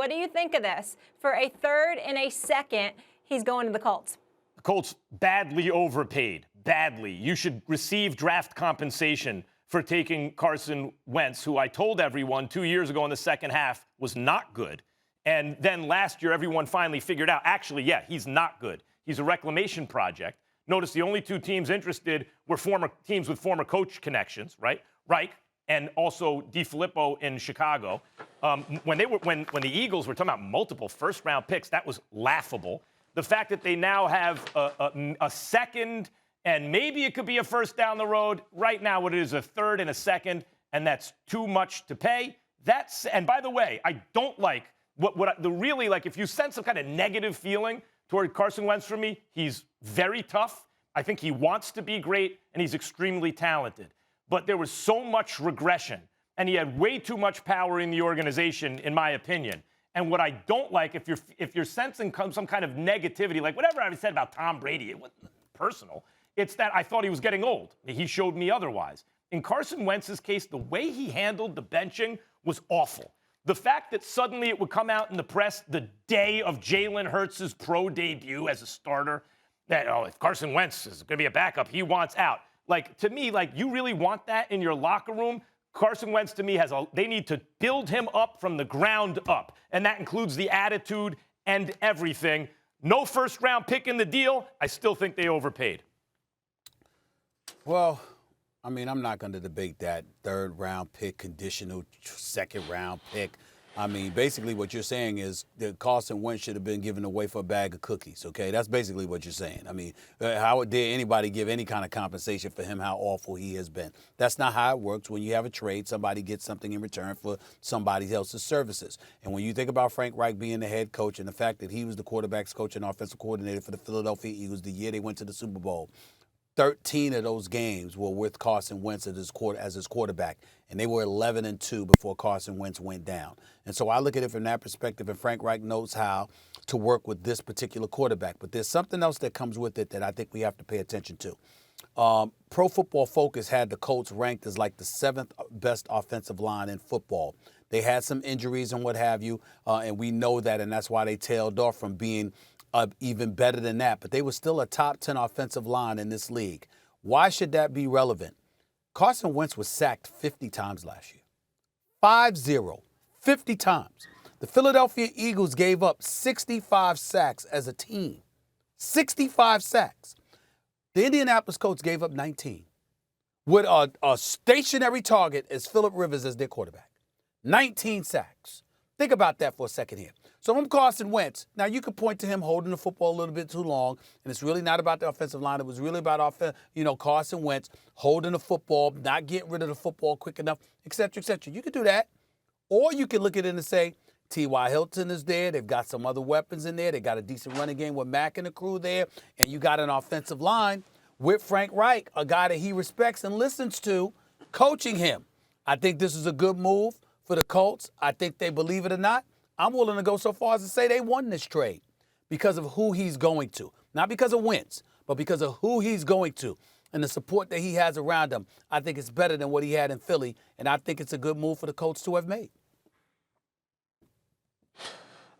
What do you think of this? For a third and a second, he's going to the Colts. The Colts badly overpaid. Badly. You should receive draft compensation for taking Carson Wentz, who I told everyone 2 years ago in the second half was not good. And then last year, everyone finally figured out, actually, yeah, he's not good. He's a reclamation project. Notice the only two teams interested were former teams with former coach connections, right? Reich and also DiFilippo in Chicago. When the Eagles were talking about multiple first-round picks, that was laughable. The fact that they now have a second and maybe it could be a first down the road. Right now, it is a third and a second, and that's too much to pay. And by the way, I don't like if you sense some kind of negative feeling toward Carson Wentz for me, he's very tough. I think he wants to be great, and he's extremely talented. But there was so much regression, and he had way too much power in the organization, in my opinion. And what I don't like, if you're sensing some kind of negativity, like whatever I said about Tom Brady, it wasn't personal. It's that I thought he was getting old. He showed me otherwise. In Carson Wentz's case, the way he handled the benching was awful. The fact that suddenly it would come out in the press the day of Jalen Hurts' pro debut as a starter, that, if Carson Wentz is going to be a backup, he wants out. To me, you really want that in your locker room? Carson Wentz, to me, they need to build him up from the ground up, and that includes the attitude and everything. No first-round pick in the deal. I still think they overpaid. Well, I mean, I'm not going to debate that third-round pick, conditional second-round pick. I mean, basically what you're saying is that Carson Wentz should have been given away for a bag of cookies, okay? That's basically what you're saying. I mean, how dare anybody give any kind of compensation for him, how awful he has been? That's not how it works. When you have a trade, somebody gets something in return for somebody else's services. And when you think about Frank Reich being the head coach and the fact that he was the quarterback's coach and offensive coordinator for the Philadelphia Eagles the year they went to the Super Bowl, 13 of those games were with Carson Wentz as his quarterback, and they were 11-2 before Carson Wentz went down. And so I look at it from that perspective, and Frank Reich knows how to work with this particular quarterback. But there's something else that comes with it that I think we have to pay attention to. Pro Football Focus had the Colts ranked as like the 7th best offensive line in football. They had some injuries and what have you, and we know that, and that's why they tailed off from being even better than that, but they were still a top 10 offensive line in this league. Why should that be relevant? Carson Wentz was sacked 50 times last year. 5-0, 50 times. The Philadelphia Eagles gave up 65 sacks as a team. 65 sacks. The Indianapolis Colts gave up 19 with a stationary target as Phillip Rivers as their quarterback. 19 sacks. Think about that for a second here. So I'm Carson Wentz. Now, you could point to him holding the football a little bit too long, and it's really not about the offensive line. It was really about Carson Wentz holding the football, not getting rid of the football quick enough, et cetera, et cetera. You could do that. Or you can look at it and say, T.Y. Hilton is there. They've got some other weapons in there. They got a decent running game with Mack and the crew there, and you got an offensive line with Frank Reich, a guy that he respects and listens to, coaching him. I think this is a good move for the Colts. I think they believe it or not. I'm willing to go so far as to say they won this trade because of who he's going to. Not because of Wentz, but because of who he's going to and the support that he has around him. I think it's better than what he had in Philly, and I think it's a good move for the Colts to have made.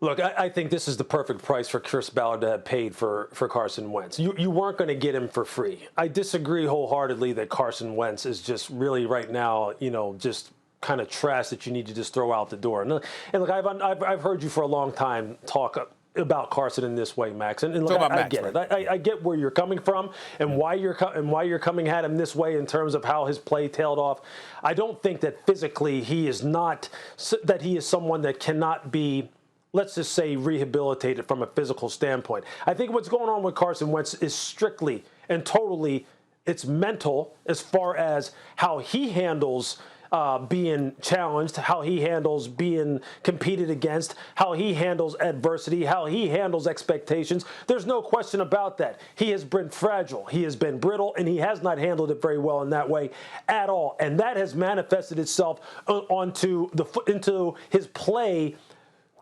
Look, I think this is the perfect price for Chris Ballard to have paid for Carson Wentz. You weren't going to get him for free. I disagree wholeheartedly that Carson Wentz is just really right now, just kind of trash that you need to just throw out the door. And look, I've heard you for a long time talk about Carson in this way, Max. And look, I get it. I get where you're coming from and why you're coming at him this way in terms of how his play tailed off. I don't think that physically he is someone that cannot be, let's just say, rehabilitated from a physical standpoint. I think what's going on with Carson Wentz is strictly and totally it's mental as far as how he handles being challenged, how he handles being competed against, how he handles adversity, how he handles expectations. There's no question about that. He has been fragile, he has been brittle, and he has not handled it very well in that way at all. And that has manifested itself into his play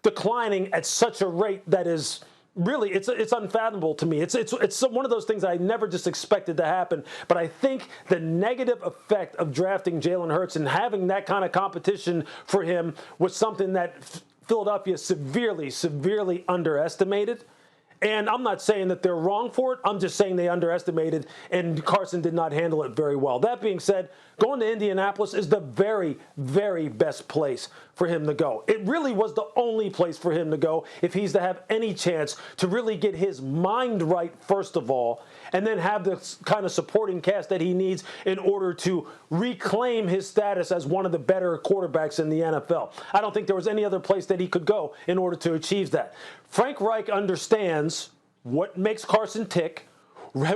declining at such a rate that is really, it's unfathomable to me. It's one of those things I never just expected to happen. But I think the negative effect of drafting Jalen Hurts and having that kind of competition for him was something that Philadelphia severely underestimated. And I'm not saying that they're wrong for it. I'm just saying they underestimated, and Carson did not handle it very well. That being said, going to Indianapolis is the very best place for him to go. It really was the only place for him to go if he's to have any chance to really get his mind right, first of all, and then have the kind of supporting cast that he needs in order to reclaim his status as one of the better quarterbacks in the NFL. I don't think there was any other place that he could go in order to achieve that. Frank Reich understands what makes Carson tick,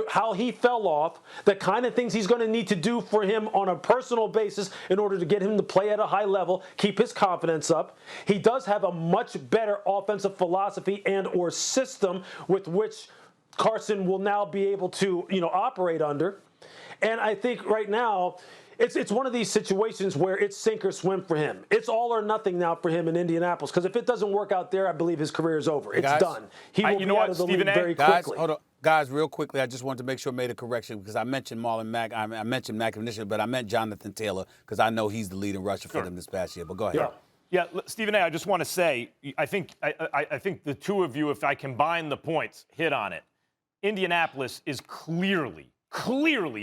how he fell off, the kind of things he's going to need to do for him on a personal basis in order to get him to play at a high level, keep his confidence up. He does have a much better offensive philosophy and or system with which Carson will now be able to, operate under. And I think right now, it's one of these situations where it's sink or swim for him. It's all or nothing now for him in Indianapolis, because if it doesn't work out there, I believe his career is over. It's done. He will be out of the league very quickly. Hold on. Guys, real quickly, I just wanted to make sure I made a correction because I mentioned Marlon Mack. I mentioned Mack initially, but I meant Jonathan Taylor because I know he's the leading rusher for them this past year. But go ahead. Yeah, Stephen A., I just want to say, I think the two of you, if I combine the points, hit on it. Indianapolis is clearly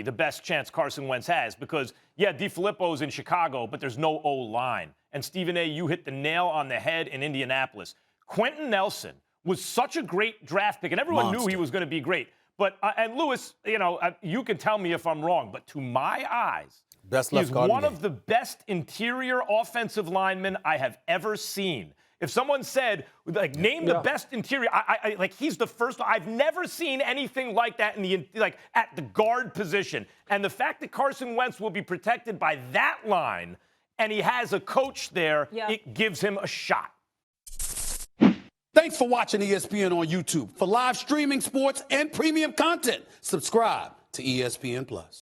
the best chance Carson Wentz has because, DeFilippo's in Chicago, but there's no O-line. And Stephen A., you hit the nail on the head in Indianapolis. Quentin Nelson was such a great draft pick, and everyone knew he was going to be great. But and Louis, you can tell me if I'm wrong, but to my eyes, he's one of the best interior offensive linemen I have ever seen. If someone said, name the best interior, he's the first. I've never seen anything like that at the guard position. And the fact that Carson Wentz will be protected by that line, and he has a coach there, it gives him a shot. Thanks for watching ESPN on YouTube. For live streaming, sports, and premium content, subscribe to ESPN+.